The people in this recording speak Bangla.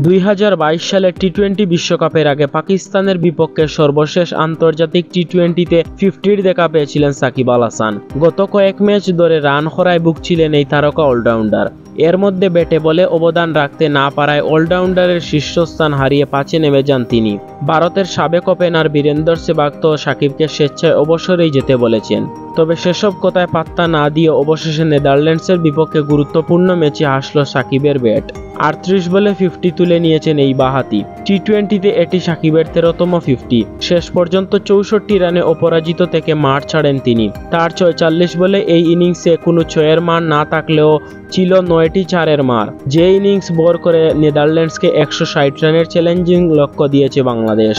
2022 সালে টি-20 বিশ্বকাপের আগে পাকিস্তানের বিপক্ষে সর্বশেষ আন্তর্জাতিক টি-20তে 50-র দেখা পেয়েছিলেন সাকিব আল হাসান। গত কয়েক ম্যাচ ধরে রান খরায় ভুগছিলেন এই তারকা অলরাউন্ডার। এর মধ্যে ব্যাটে বলে অবদান রাখতে না পারায় অলরাউন্ডারের শীর্ষস্থান হারিয়ে পাঁচে নেমে যান তিনি। ভারতের সাবেক ওপেনার বীরেন্দর সেহবাগ তো সাকিবকে স্বেচ্ছায় অবসরেই যেতে বলেছেন। তবে সেসব কথায় পাত্তা না দিয়ে অবশেষে নেদারল্যান্ডসের বিপক্ষে গুরুত্বপূর্ণ ম্যাচে হাসল সাকিবের ব্যাট। 38 বলে 50 তুলে নিয়েছেন এই বাঁহাতি। টি-20তে এটি সাকিবের 13তম 50। শেষ পর্যন্ত 64 রানে অপরাজিত থেকে মাঠ ছাড়েন তিনি। তার 46 বলে এই ইনিংসে কোনো 6-এর মার না থাকলেও ছিল 9টি 4-এর মার। যে ইনিংস বর করে নেদারল্যান্ডসকে 160 রানের চ্যালেঞ্জিং লক্ষ্য দিয়েছে বাংলাদেশ।